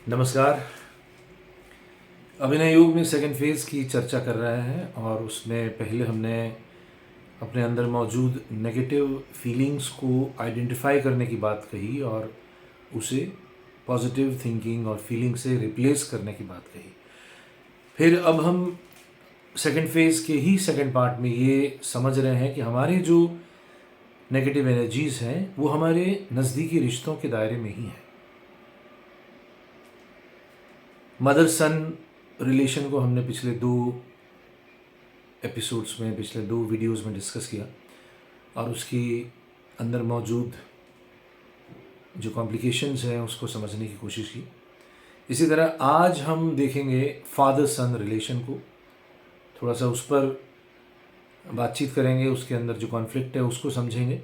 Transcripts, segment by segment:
नमस्कार। अभिनय योग में सेकंड फेज़ की चर्चा कर रहे हैं और उसमें पहले हमने अपने अंदर मौजूद नेगेटिव फीलिंग्स को आइडेंटिफाई करने की बात कही और उसे पॉजिटिव थिंकिंग और फीलिंग से रिप्लेस करने की बात कही। फिर अब हम सेकंड फेज़ के ही सेकंड पार्ट में ये समझ रहे हैं कि हमारे जो नेगेटिव एनर्जीज़ हैं वो हमारे नज़दीकी रिश्तों के दायरे में ही हैं। मदर सन रिलेशन को हमने पिछले दो एपिसोड्स में, पिछले दो वीडियोस में डिस्कस किया और उसकी अंदर मौजूद जो कॉम्प्लिकेशंस हैं उसको समझने की कोशिश की। इसी तरह आज हम देखेंगे फादर सन रिलेशन को, थोड़ा सा उस पर बातचीत करेंगे, उसके अंदर जो कॉन्फ्लिक्ट है उसको समझेंगे।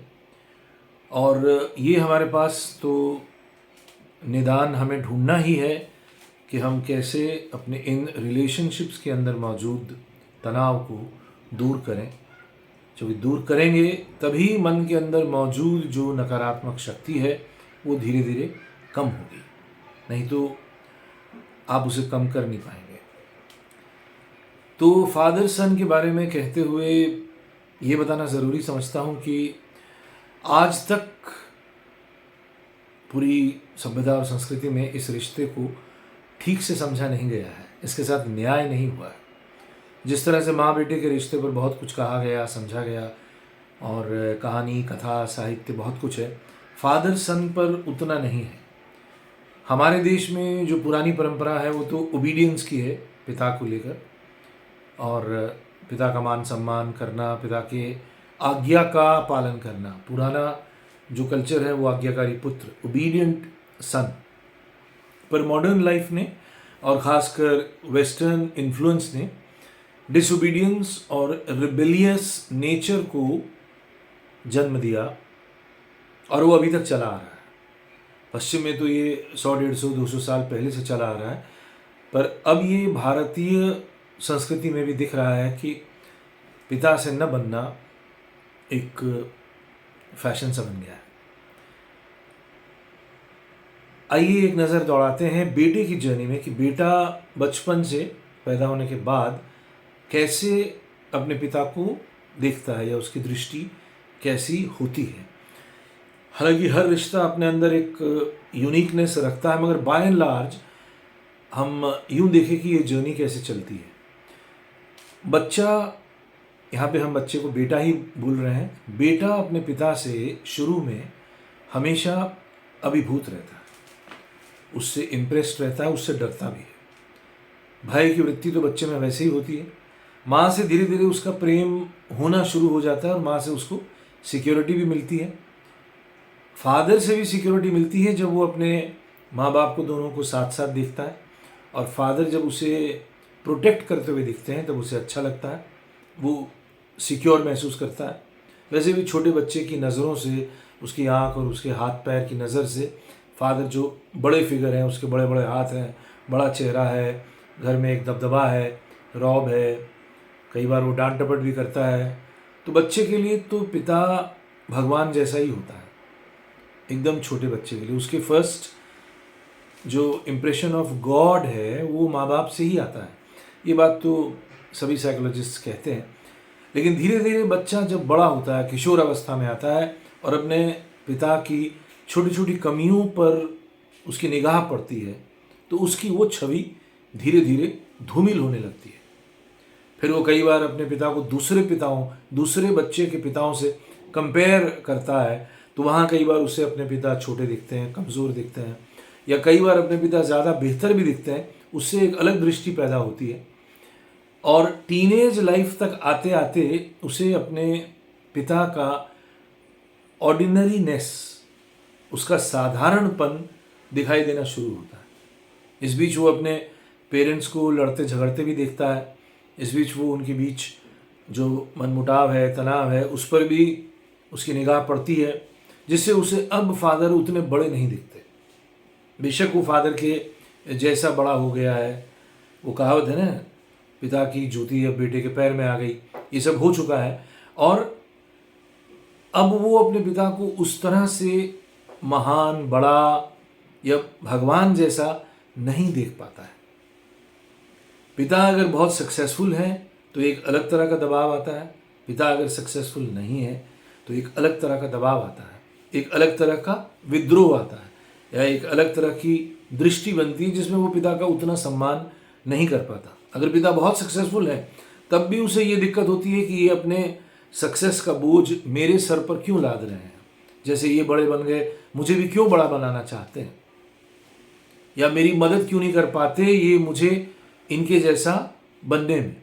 और ये हमारे पास तो निदान हमें ढूंढना ही है कि हम कैसे अपने इन रिलेशनशिप्स के अंदर मौजूद तनाव को दूर करें। जब दूर करेंगे तभी मन के अंदर मौजूद जो नकारात्मक शक्ति है वो धीरे धीरे कम होगी, नहीं तो आप उसे कम कर नहीं पाएंगे। तो फादर सन के बारे में कहते हुए ये बताना ज़रूरी समझता हूँ कि आज तक पूरी सभ्यता और संस्कृति में इस रिश्ते को ठीक से समझा नहीं गया है, इसके साथ न्याय नहीं हुआ है। जिस तरह से माँ बेटे के रिश्ते पर बहुत कुछ कहा गया, समझा गया और कहानी, कथा, साहित्य बहुत कुछ है, फादर सन पर उतना नहीं है। हमारे देश में जो पुरानी परंपरा है वो तो ओबीडियंस की है, पिता को लेकर, और पिता का मान सम्मान करना, पिता के आज्ञा का पालन करना। पुराना जो कल्चर है वो आज्ञाकारी पुत्र, ओबीडियंट सन। पर मॉडर्न लाइफ ने और ख़ासकर वेस्टर्न इन्फ्लुएंस ने डिसोबीडियंस और रिबेलियस नेचर को जन्म दिया और वो अभी तक चला आ रहा है। पश्चिम में तो ये 100, 150, 200 साल पहले से चला आ रहा है, पर अब ये भारतीय संस्कृति में भी दिख रहा है कि पिता से न बनना एक फैशन सा बन गया है। आइए एक नज़र दौड़ाते हैं बेटे की जर्नी में कि बेटा बचपन से पैदा होने के बाद कैसे अपने पिता को देखता है या उसकी दृष्टि कैसी होती है। हालांकि हर रिश्ता अपने अंदर एक यूनिकनेस रखता है, मगर बाय एंड लार्ज हम यूँ देखें कि ये जर्नी कैसे चलती है। बच्चा, यहाँ पे हम बच्चे को बेटा ही बोल रहे हैं, बेटा अपने पिता से शुरू में हमेशा अभिभूत रहता है, उससे इम्प्रेस्ड रहता है, उससे डरता भी है। भय की वृत्ति तो बच्चे में वैसे ही होती है। माँ से धीरे धीरे उसका प्रेम होना शुरू हो जाता है और माँ से उसको सिक्योरिटी भी मिलती है। फादर से भी सिक्योरिटी मिलती है जब वो अपने माँ बाप को दोनों को साथ साथ देखता है, और फादर जब उसे प्रोटेक्ट करते हुए दिखते हैं तब उसे अच्छा लगता है, वो सिक्योर महसूस करता है। वैसे भी छोटे बच्चे की नज़रों से, उसकी आँख और उसके हाथ पैर की नज़र से फादर जो बड़े फिगर हैं, उसके बड़े बड़े हाथ हैं, बड़ा चेहरा है, घर में एक दबदबा है, रौब है, कई बार वो डांट डपट भी करता है, तो बच्चे के लिए तो पिता भगवान जैसा ही होता है। एकदम छोटे बच्चे के लिए उसके फर्स्ट जो इम्प्रेशन ऑफ गॉड है वो माँ बाप से ही आता है। ये बात तो सभी साइकोलॉजिस्ट कहते हैं। लेकिन धीरे धीरे बच्चा जब बड़ा होता है, किशोर अवस्था में आता है और अपने पिता की छोटी छोटी कमियों पर उसकी निगाह पड़ती है, तो उसकी वो छवि धीरे धीरे धूमिल होने लगती है। फिर वो कई बार अपने पिता को दूसरे बच्चे के पिताओं से कंपेयर करता है, तो वहाँ कई बार उसे अपने पिता छोटे दिखते हैं, कमज़ोर दिखते हैं, या कई बार अपने पिता ज़्यादा बेहतर भी दिखते हैं। उससे एक अलग दृष्टि पैदा होती है और टीनेज लाइफ तक आते आते उसे अपने पिता का ऑर्डिनरीनेस, उसका साधारणपन दिखाई देना शुरू होता है। इस बीच वो अपने पेरेंट्स को लड़ते झगड़ते भी देखता है। इस बीच वो उनके बीच जो मनमुटाव है, तनाव है, उस पर भी उसकी निगाह पड़ती है, जिससे उसे अब फादर उतने बड़े नहीं दिखते। बेशक वो फादर के जैसा बड़ा हो गया है, वो कहावत है ना, पिता की जूती अब बेटे के पैर में आ गई, ये सब हो चुका है। और अब वो अपने पिता को उस तरह से महान, बड़ा या भगवान जैसा नहीं देख पाता है। पिता अगर बहुत सक्सेसफुल है तो एक अलग तरह का दबाव आता है, पिता अगर सक्सेसफुल नहीं है तो एक अलग तरह का दबाव आता है, एक अलग तरह का विद्रोह आता है, या एक अलग तरह की दृष्टि बनती है जिसमें वो पिता का उतना सम्मान नहीं कर पाता। अगर पिता बहुत सक्सेसफुल है तब भी उसे ये दिक्कत होती है कि ये अपने सक्सेस का बोझ मेरे सर पर क्यों लाद रहे हैं, जैसे ये बड़े बन गए मुझे भी क्यों बड़ा बनाना चाहते हैं, या मेरी मदद क्यों नहीं कर पाते ये मुझे इनके जैसा बनने में।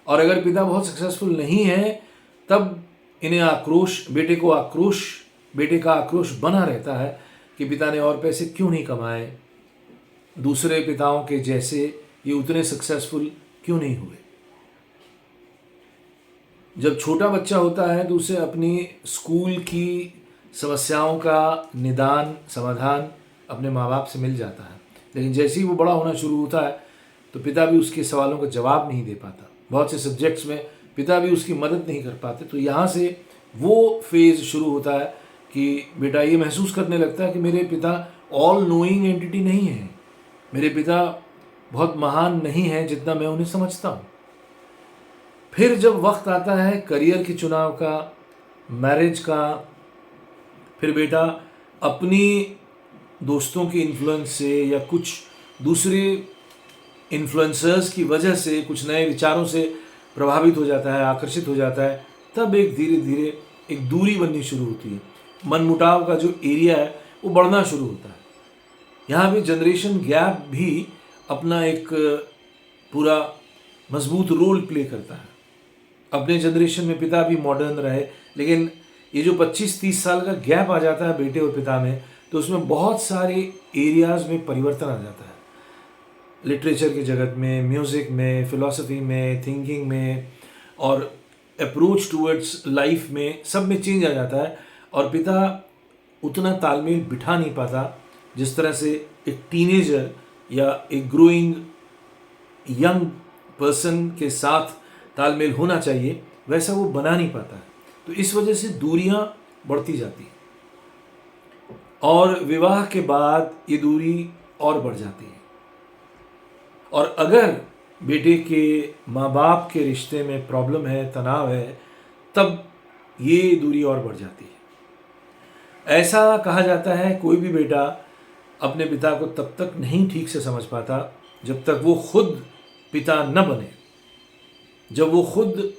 और अगर पिता बहुत सक्सेसफुल नहीं है तब इन्हें आक्रोश, बेटे का आक्रोश बना रहता है कि पिता ने और पैसे क्यों नहीं कमाए, दूसरे पिताओं के जैसे ये उतने सक्सेसफुल क्यों नहीं हुए। जब छोटा बच्चा होता है तो उसे अपनी स्कूल की समस्याओं का निदान, समाधान अपने माँ बाप से मिल जाता है, लेकिन जैसे ही वो बड़ा होना शुरू होता है तो पिता भी उसके सवालों का जवाब नहीं दे पाता। बहुत से सब्जेक्ट्स में पिता भी उसकी मदद नहीं कर पाते। तो यहाँ से वो फेज़ शुरू होता है कि बेटा ये महसूस करने लगता है कि मेरे पिता ऑल नोइंग एंटिटी नहीं है, मेरे पिता बहुत महान नहीं है जितना मैं उन्हें समझता हूँ। फिर जब वक्त आता है करियर के चुनाव का, मैरिज का, फिर बेटा अपनी दोस्तों के इन्फ्लुएंस से या कुछ दूसरे इन्फ्लुएंसर्स की वजह से कुछ नए विचारों से प्रभावित हो जाता है, आकर्षित हो जाता है, तब एक धीरे धीरे एक दूरी बननी शुरू होती है। मनमुटाव का जो एरिया है वो बढ़ना शुरू होता है। यहाँ पे जनरेशन गैप भी अपना एक पूरा मजबूत रोल प्ले करता है। अपने जनरेशन में पिता भी मॉडर्न रहे, लेकिन ये जो 25-30 साल का गैप आ जाता है बेटे और पिता में, तो उसमें बहुत सारे एरियाज़ में परिवर्तन आ जाता है। लिटरेचर के जगत में, म्यूज़िक में, फ़िलॉसफी में, थिंकिंग में और अप्रोच टूवर्ड्स लाइफ में, सब में चेंज आ जाता है। और पिता उतना तालमेल बिठा नहीं पाता जिस तरह से एक टीनेजर या एक ग्रोइंग यंग पर्सन के साथ तालमेल होना चाहिए, वैसा वो बना नहीं पाता है। तो इस वजह से दूरियां बढ़ती जाती हैं और विवाह के बाद ये दूरी और बढ़ जाती है। और अगर बेटे के माँ बाप के रिश्ते में प्रॉब्लम है, तनाव है, तब ये दूरी और बढ़ जाती है। ऐसा कहा जाता है कोई भी बेटा अपने पिता को तब तक नहीं ठीक से समझ पाता जब तक वो खुद पिता न बने। जब वो खुद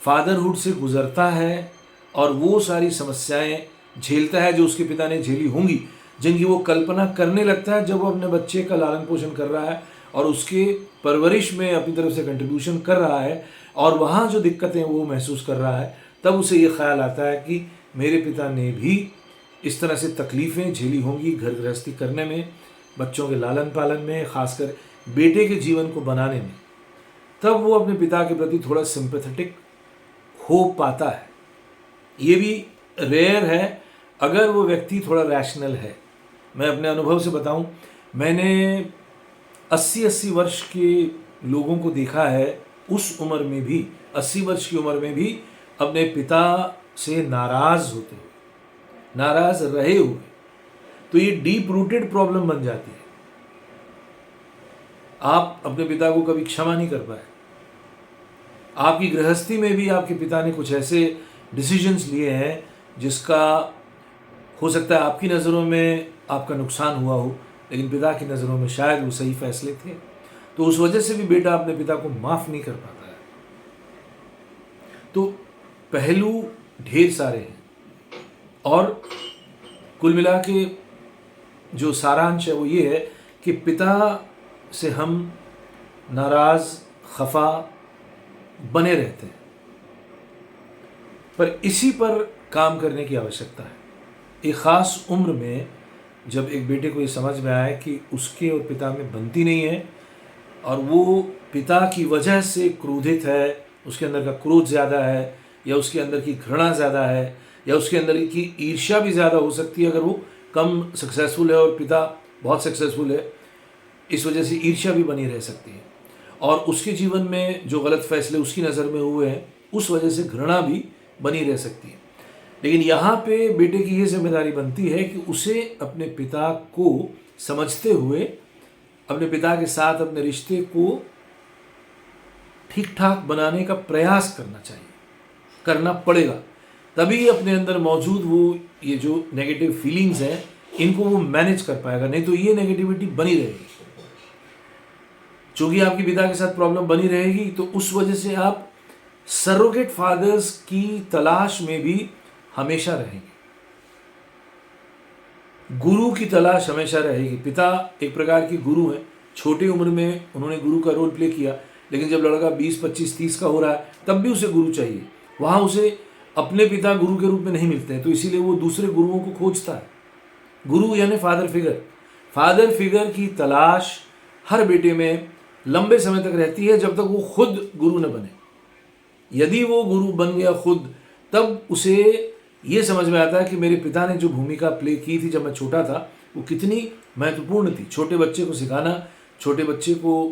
फादरहुड से गुजरता है और वो सारी समस्याएं झेलता है जो उसके पिता ने झेली होंगी, जिनकी वो कल्पना करने लगता है जब वो अपने बच्चे का लालन पोषण कर रहा है और उसके परवरिश में अपनी तरफ से कंट्रीब्यूशन कर रहा है, और वहाँ जो दिक्कतें वो महसूस कर रहा है, तब उसे ये ख्याल आता है कि मेरे पिता ने भी इस तरह से तकलीफ़ें झेली होंगी घर गृहस्थी करने में, बच्चों के लालन पालन में, ख़ासकर बेटे के जीवन को बनाने में। तब वो अपने पिता के प्रति थोड़ा सिंपैथेटिक हो पाता है। ये भी रेयर है अगर वो व्यक्ति थोड़ा रैशनल है। मैं अपने अनुभव से बताऊं, मैंने 80 वर्ष के लोगों को देखा है उस उम्र में भी, 80 वर्ष की उम्र में भी अपने पिता से नाराज़ होते हुए, नाराज़ रहे हुए। तो ये डीप रूटेड प्रॉब्लम बन जाती है। आप अपने पिता को कभी क्षमा नहीं कर पाए। आपकी गृहस्थी में भी आपके पिता ने कुछ ऐसे डिसीजंस लिए हैं जिसका हो सकता है आपकी नज़रों में आपका नुकसान हुआ हो, लेकिन पिता की नज़रों में शायद वो सही फैसले थे। तो उस वजह से भी बेटा अपने पिता को माफ़ नहीं कर पाता है। तो पहलू ढेर सारे हैं और कुल मिला के जो सारांश है वो ये है कि पिता से हम नाराज़, खफा बने रहते हैं, पर इसी पर काम करने की आवश्यकता है। एक ख़ास उम्र में जब एक बेटे को ये समझ में आए कि उसके और पिता में बनती नहीं है और वो पिता की वजह से क्रोधित है, उसके अंदर का क्रोध ज़्यादा है, या उसके अंदर की घृणा ज़्यादा है, या उसके अंदर की ईर्ष्या भी ज़्यादा हो सकती है अगर वो कम सक्सेसफुल है और पिता बहुत सक्सेसफुल है। इस वजह से ईर्ष्या भी बनी रह सकती है और उसके जीवन में जो गलत फैसले उसकी नज़र में हुए हैं उस वजह से घृणा भी बनी रह सकती है। लेकिन यहाँ पे बेटे की ये जिम्मेदारी बनती है कि उसे अपने पिता को समझते हुए अपने पिता के साथ अपने रिश्ते को ठीक ठाक बनाने का प्रयास करना चाहिए, करना पड़ेगा। तभी अपने अंदर मौजूद वो ये जो नेगेटिव फीलिंग्स हैं इनको वो मैनेज कर पाएगा, नहीं तो ये नेगेटिविटी बनी रहेगी। चूंकि आपके पिता के साथ प्रॉब्लम बनी रहेगी तो उस वजह से आप सरोगेट फादर्स की तलाश में भी हमेशा रहेंगे, गुरु की तलाश हमेशा रहेगी। पिता एक प्रकार के गुरु हैं, छोटी उम्र में उन्होंने गुरु का रोल प्ले किया, लेकिन जब लड़का 20, 25, 30 का हो रहा है तब भी उसे गुरु चाहिए। वहाँ उसे अपने पिता गुरु के रूप में नहीं मिलते हैं, तो इसीलिए वो दूसरे गुरुओं को खोजता है। गुरु यानी फादर फिगर। फादर फिगर की तलाश हर बेटे में लंबे समय तक रहती है जब तक वो खुद गुरु न बने। यदि वो गुरु बन गया खुद, तब उसे ये समझ में आता है कि मेरे पिता ने जो भूमिका प्ले की थी जब मैं छोटा था वो कितनी महत्वपूर्ण थी। छोटे बच्चे को सिखाना, छोटे बच्चे को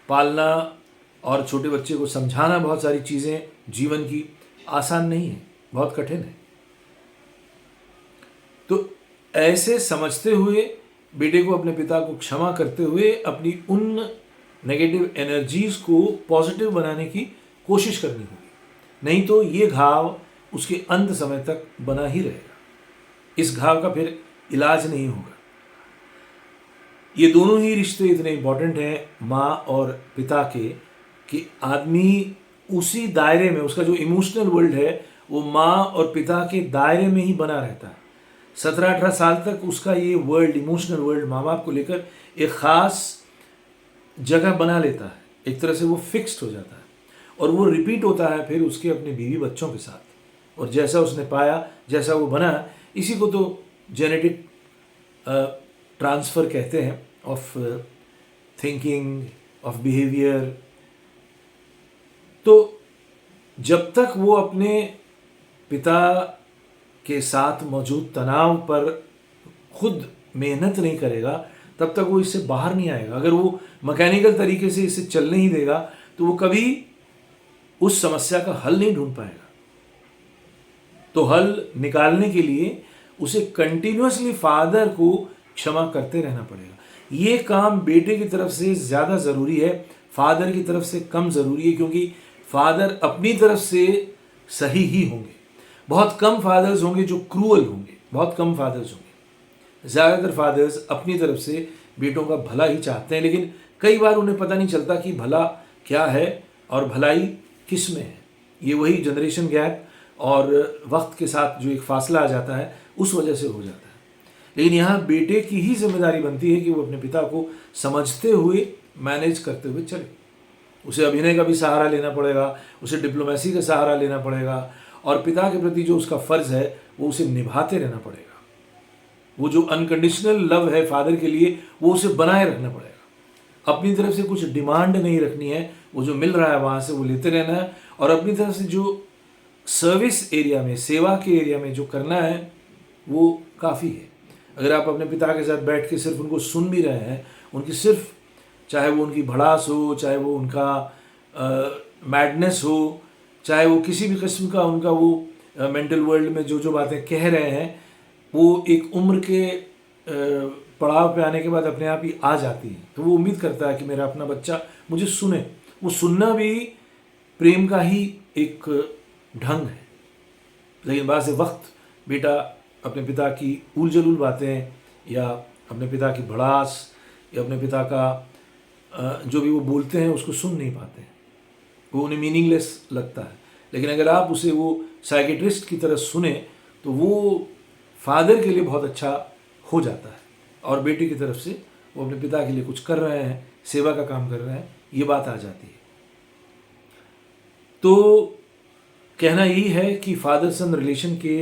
पालना और छोटे बच्चे को समझाना बहुत सारी चीज़ें जीवन की आसान नहीं है, बहुत कठिन है। तो ऐसे समझते हुए बेटे को अपने पिता को क्षमा करते हुए अपनी उन नेगेटिव एनर्जीज को पॉजिटिव बनाने की कोशिश करनी होगी, नहीं तो ये घाव उसके अंत समय तक बना ही रहेगा। इस घाव का फिर इलाज नहीं होगा। ये दोनों ही रिश्ते इतने इंपॉर्टेंट हैं माँ और पिता के, कि आदमी उसी दायरे में, उसका जो इमोशनल वर्ल्ड है वो माँ और पिता के दायरे में ही बना रहता है। 17-18 साल तक उसका ये वर्ल्ड, इमोशनल वर्ल्ड, माँ बाप को लेकर एक ख़ास जगह बना लेता है। एक तरह से वो फिक्स्ड हो जाता है और वो रिपीट होता है फिर उसके अपने बीवी बच्चों के साथ। और जैसा उसने पाया, जैसा वो बना, इसी को तो जेनेटिक ट्रांसफ़र कहते हैं, ऑफ थिंकिंग, ऑफ बिहेवियर। तो जब तक वो अपने पिता के साथ मौजूद तनाव पर खुद मेहनत नहीं करेगा तब तक वो इससे बाहर नहीं आएगा। अगर वो मैकेनिकल तरीके से इसे चलने ही देगा तो वो कभी उस समस्या का हल नहीं ढूंढ पाएगा। तो हल निकालने के लिए उसे कंटिन्यूअसली फादर को क्षमा करते रहना पड़ेगा। ये काम बेटे की तरफ से ज़्यादा ज़रूरी है, फादर की तरफ से कम ज़रूरी है, क्योंकि फादर अपनी तरफ से सही ही होंगे। बहुत कम फादर्स होंगे जो क्रूअल होंगे, बहुत कम फादर्स होंगे। ज़्यादातर फादर्स अपनी तरफ से बेटों का भला ही चाहते हैं, लेकिन कई बार उन्हें पता नहीं चलता कि भला क्या है और भलाई किस में है। ये वही जनरेशन गैप और वक्त के साथ जो एक फासला आ जाता है उस वजह से हो जाता है। लेकिन यहाँ बेटे की ही जिम्मेदारी बनती है कि वो अपने पिता को समझते हुए, मैनेज करते हुए चले। उसे अभिनय का भी सहारा लेना पड़ेगा, उसे डिप्लोमेसी का सहारा लेना पड़ेगा, और पिता के प्रति जो उसका फ़र्ज़ है वो उसे निभाते रहना पड़ेगा। वो जो अनकंडीशनल लव है फादर के लिए वो उसे बनाए रखना पड़ेगा। अपनी तरफ से कुछ डिमांड नहीं रखनी है, वो जो मिल रहा है वहाँ से वो लेते रहना है, और अपनी तरफ से जो सर्विस एरिया में, सेवा के एरिया में जो करना है वो काफ़ी है। अगर आप अपने पिता के साथ बैठ के सिर्फ उनको सुन भी रहे हैं, उनकी सिर्फ, चाहे वो उनकी भड़ास हो, चाहे वो उनका मैडनेस हो, चाहे वो किसी भी किस्म का उनका वो मेंटल वर्ल्ड में जो जो बातें कह रहे हैं, वो एक उम्र के पड़ाव पे आने के बाद अपने आप ही आ जाती है। तो वो उम्मीद करता है कि मेरा अपना बच्चा मुझे सुने। वो सुनना भी प्रेम का ही एक ढंग है। लेकिन बाद से वक्त बेटा अपने पिता की उल जलूल बातें या अपने पिता की भड़ास या अपने पिता का जो भी वो बोलते हैं उसको सुन नहीं पाते हैं, वो उन्हें मीनिंगलेस लगता है। लेकिन अगर आप उसे वो साइकेट्रिस्ट की तरह सुने तो वो फादर के लिए बहुत अच्छा हो जाता है, और बेटे की तरफ से वो अपने पिता के लिए कुछ कर रहे हैं, सेवा का काम कर रहे हैं, ये बात आ जाती है। तो कहना यही है कि फादर सन रिलेशन के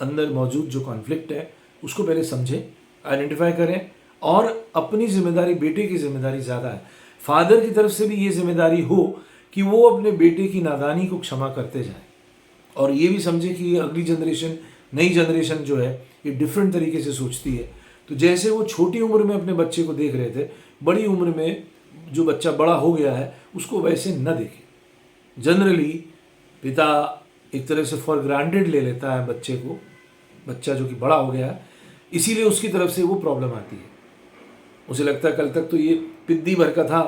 अंदर मौजूद जो कॉन्फ्लिक्ट है उसको पहले समझें, आइडेंटिफाई करें, और अपनी जिम्मेदारी, बेटे की जिम्मेदारी ज़्यादा है। फादर की तरफ से भी ये जिम्मेदारी हो कि वो अपने बेटे की नादानी को क्षमा करते जाएं, और ये भी समझे कि ये अगली जनरेशन, नई जनरेशन जो है ये डिफरेंट तरीके से सोचती है। तो जैसे वो छोटी उम्र में अपने बच्चे को देख रहे थे, बड़ी उम्र में जो बच्चा बड़ा हो गया है उसको वैसे न देखें। जनरली पिता एक तरह से फॉर ग्रांटेड ले लेता है बच्चे को, बच्चा जो कि बड़ा हो गया है, इसीलिए उसकी तरफ से वो प्रॉब्लम आती है। उसे लगता है कल तक तो ये पिद्दी भर का था,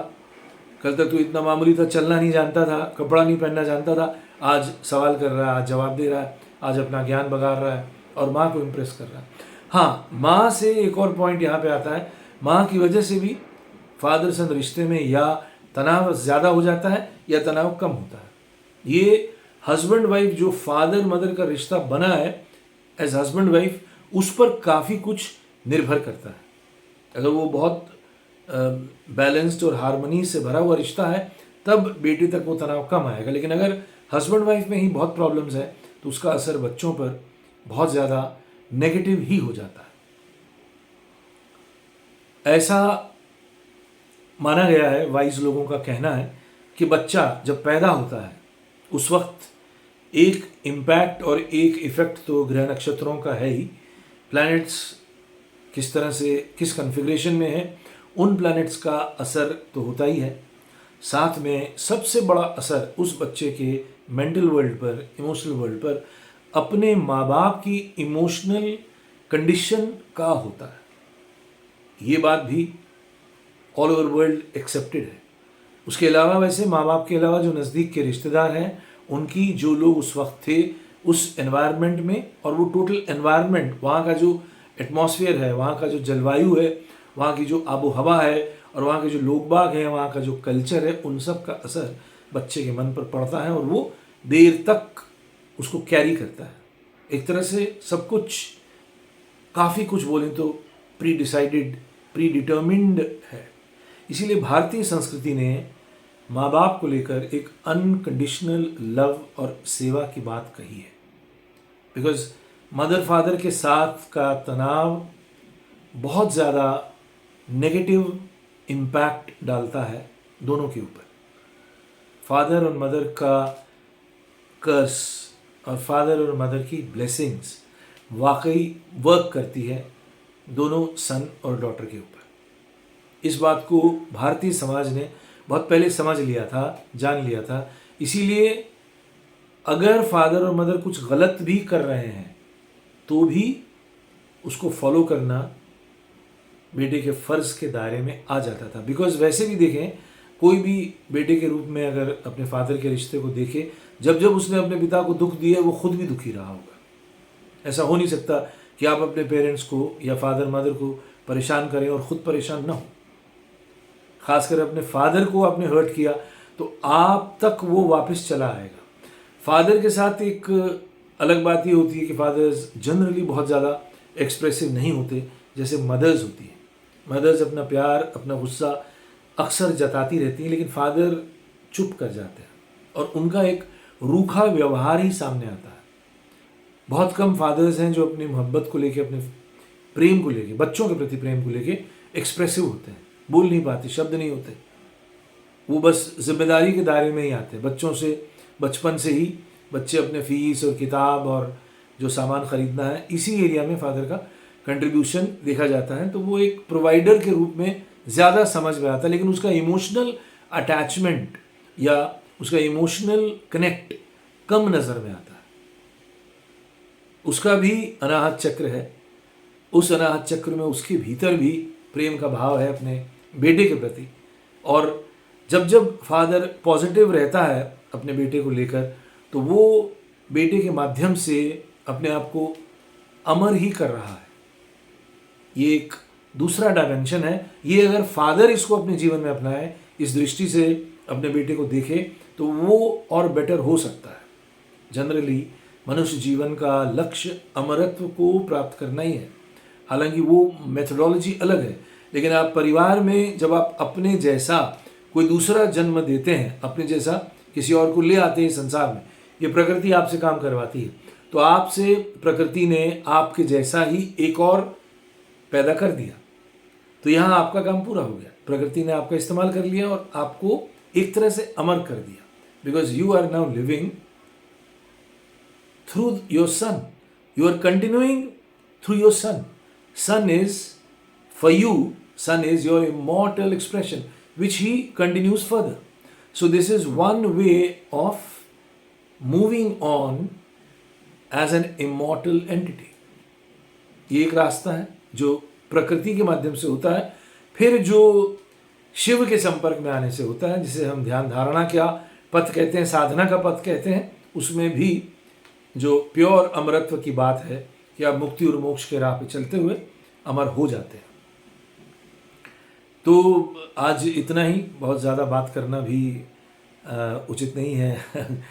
कल तक तो इतना मामूली था, चलना नहीं जानता था, कपड़ा नहीं पहनना जानता था, आज सवाल कर रहा है, आज जवाब दे रहा है, आज अपना ज्ञान बघार रहा है और माँ को इम्प्रेस कर रहा है। हाँ, माँ से एक और पॉइंट यहाँ पे आता है, माँ की वजह से भी फादर सन रिश्ते में या तनाव ज़्यादा हो जाता है या तनाव कम होता है। ये हस्बैंड वाइफ जो फादर मदर का रिश्ता बना है एज हस्बैंड वाइफ, उस पर काफ़ी कुछ निर्भर करता है। अगर वो बहुत बैलेंस्ड और हारमोनी से भरा हुआ रिश्ता है तब बेटे तक वो तनाव कम आएगा, लेकिन अगर हस्बैंड वाइफ में ही बहुत प्रॉब्लम्स है तो उसका असर बच्चों पर बहुत ज़्यादा नेगेटिव ही हो जाता है। ऐसा माना गया है, वाइज लोगों का कहना है कि बच्चा जब पैदा होता है उस वक्त एक इम्पैक्ट और एक इफ़ेक्ट तो ग्रह नक्षत्रों का है ही, प्लैनेट्स किस तरह से किस कन्फिग्रेशन में है उन प्लैनेट्स का असर तो होता ही है, साथ में सबसे बड़ा असर उस बच्चे के मेंटल वर्ल्ड पर, इमोशनल वर्ल्ड पर, अपने माँ बाप की इमोशनल कंडीशन का होता है। ये बात भी ऑल ओवर वर्ल्ड एक्सेप्टेड है। उसके अलावा वैसे माँ बाप के अलावा जो नज़दीक के रिश्तेदार हैं उनकी, जो लोग उस वक्त थे उस एनवायरनमेंट में, और वो टोटल एनवायरनमेंट, वहाँ का जो एटमॉस्फेयर है, वहाँ का जो जलवायु है, वहाँ की जो आबो हवा है और वहाँ के जो लोग बाग हैं, वहाँ का जो कल्चर है, उन सब का असर बच्चे के मन पर पड़ता है और वो देर तक उसको कैरी करता है। एक तरह से सब कुछ, काफ़ी कुछ बोलें तो प्री डिसाइडेड, प्री डिटर्मिन्ड है। इसीलिए भारतीय संस्कृति ने माँ बाप को लेकर एक अनकंडीशनल लव और सेवा की बात कही है, बिकॉज मदर फादर के साथ का तनाव बहुत ज़्यादा नेगेटिव इम्पैक्ट डालता है दोनों के ऊपर। फादर और मदर का कर्स और फादर और मदर की ब्लेसिंग्स वाकई वर्क करती है दोनों सन और डॉटर के ऊपर। इस बात को भारतीय समाज ने बहुत पहले समझ लिया था, जान लिया था। इसीलिए अगर फादर और मदर कुछ गलत भी कर रहे हैं तो भी उसको फॉलो करना बेटे के फ़र्ज़ के दायरे में आ जाता था। बिकॉज वैसे भी देखें, कोई भी बेटे के रूप में अगर अपने फादर के रिश्ते को देखे, जब जब उसने अपने पिता को दुख दिया वो खुद भी दुखी रहा होगा। ऐसा हो नहीं सकता कि आप अपने पेरेंट्स को या फादर मदर को परेशान करें और ख़ुद परेशान ना हो। ख़ासकर अपने फादर को आपने हर्ट किया तो आप तक वो वापस चला आएगा। फादर के साथ एक अलग बात ये होती है कि फादर्स जनरली बहुत ज़्यादा एक्सप्रेसिव नहीं होते जैसे मदर्स होती हैं। मदर्स अपना प्यार, अपना गुस्सा अक्सर जताती रहती हैं, लेकिन फादर चुप कर जाते हैं और उनका एक रूखा व्यवहार ही सामने आता है। बहुत कम फादर्स हैं जो अपनी मोहब्बत को लेके, अपने प्रेम को लेके, बच्चों के प्रति प्रेम को लेके एक्सप्रेसिव होते हैं। बोल नहीं पाते, शब्द नहीं होते, वो बस जिम्मेदारी के दायरे में ही आते हैं। बच्चों से, बचपन से ही बच्चे अपने फीस और किताब और जो सामान ख़रीदना है, इसी एरिया में फादर का कंट्रीब्यूशन देखा जाता है। तो वो एक प्रोवाइडर के रूप में ज़्यादा समझ में आता है, लेकिन उसका इमोशनल अटैचमेंट या उसका इमोशनल कनेक्ट कम नज़र में आता है। उसका भी अनाहत चक्र है, उस अनाहत चक्र में उसके भीतर भी प्रेम का भाव है अपने बेटे के प्रति। और जब जब फादर पॉजिटिव रहता है अपने बेटे को लेकर, तो वो बेटे के माध्यम से अपने आप को अमर ही कर रहा है। ये एक दूसरा डायमेंशन है। ये अगर फादर इसको अपने जीवन में अपनाए, इस दृष्टि से अपने बेटे को देखे, तो वो और बेटर हो सकता है। जनरली मनुष्य जीवन का लक्ष्य अमरत्व को प्राप्त करना ही है। हालांकि वो मेथोडोलॉजी अलग है, लेकिन आप परिवार में जब आप अपने जैसा कोई दूसरा जन्म देते हैं, अपने जैसा किसी और को ले आते हैं संसार में, ये प्रकृति आपसे काम करवाती है, तो आपसे प्रकृति ने आपके जैसा ही एक और पैदा कर दिया। तो यहाँ आपका काम पूरा हो गया। प्रकृति ने आपका इस्तेमाल कर लिया और आपको एक तरह से अमर कर दिया, because you are now living through your son, you are continuing through your son. Son is, for you, Son is your immortal expression, which he continues further. So this is one way of moving on as an immortal entity. ये एक रास्ता है जो प्रकृति के माध्यम से होता है, फिर जो शिव के संपर्क में आने से होता है, जिसे हम ध्यान धारणा का पथ कहते हैं, साधना का पथ कहते हैं, उसमें भी जो प्योर अमरत्व की बात है कि आप मुक्ति और मोक्ष के राह पे चलते हुए अमर हो जाते हैं। तो आज इतना ही, बहुत ज़्यादा बात करना भी उचित नहीं है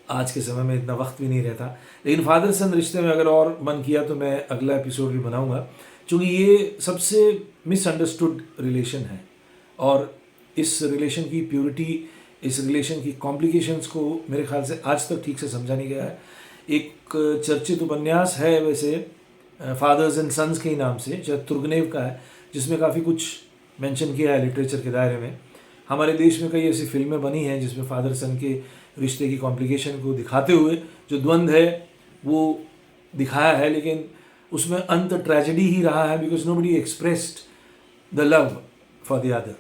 आज के समय में इतना वक्त भी नहीं रहता। लेकिन फादर सन रिश्ते में अगर और मन किया तो मैं अगला एपिसोड भी बनाऊंगा, क्योंकि ये सबसे मिसअंडरस्टूड रिलेशन है और इस रिलेशन की प्योरिटी, इस रिलेशन की कॉम्प्लिकेशंस को मेरे ख्याल से आज तक ठीक से समझा नहीं गया है। एक चर्चित उपन्यास है वैसे फादर्स एंड सन्स के ही नाम से, जो तुर्गनेव का है, जिसमें काफ़ी कुछ मेंशन किया है लिटरेचर के दायरे में। हमारे देश में कई ऐसी फिल्में बनी हैं जिसमें फादर सन के रिश्ते की कॉम्प्लिकेशन को दिखाते हुए जो द्वंद्व है वो दिखाया है, लेकिन उसमें अंत ट्रेजेडी ही रहा है, because nobody expressed the love for the other.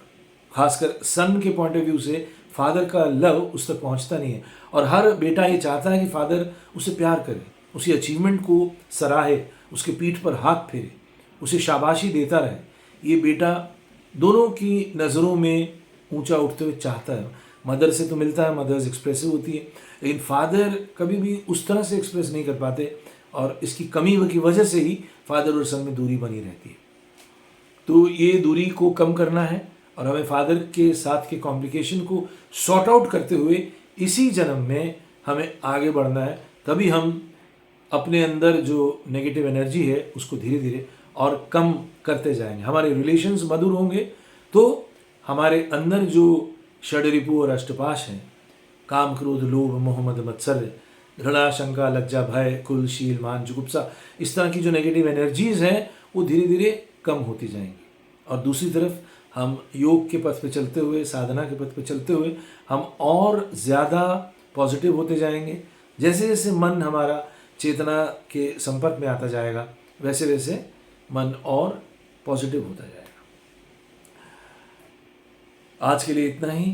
खासकर सन के पॉइंट ऑफ व्यू से फादर का लव उस तक पहुंचता नहीं है, और हर बेटा ये चाहता है कि फादर उसे प्यार करे, उसी अचीवमेंट को सराहे, उसके पीठ पर हाथ फेरे, उसे शाबाशी देता रहे। ये बेटा दोनों की नज़रों में ऊंचा उठते हुए चाहता है। मदर से तो मिलता है, मदर्स एक्सप्रेसिव होती है, लेकिन फादर कभी भी उस तरह से एक्सप्रेस नहीं कर पाते, और इसकी कमी की वजह से ही फादर और सन में दूरी बनी रहती है। तो ये दूरी को कम करना है और हमें फादर के साथ के कॉम्प्लिकेशन को सॉर्ट आउट करते हुए इसी जन्म में हमें आगे बढ़ना है। तभी हम अपने अंदर जो नेगेटिव एनर्जी है उसको धीरे धीरे और कम करते जाएंगे। हमारे रिलेशंस मधुर होंगे तो हमारे अंदर जो षडरिपु और अष्टपाश हैं, काम क्रोध लोभ मोह मद मत्सर, घृणा शंका लज्जा भय कुल शील मान जुगुप्सा, इस तरह की जो नेगेटिव एनर्जीज हैं वो धीरे धीरे कम होती जाएंगी। और दूसरी तरफ हम योग के पथ पे चलते हुए, साधना के पथ पे चलते हुए हम और ज़्यादा पॉजिटिव होते जाएंगे। जैसे जैसे मन हमारा चेतना के संपर्क में आता जाएगा, वैसे वैसे मन और पॉजिटिव होता जाएगा। आज के लिए इतना ही।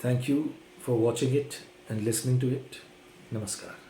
Thank you for watching it and listening to it. नमस्कार।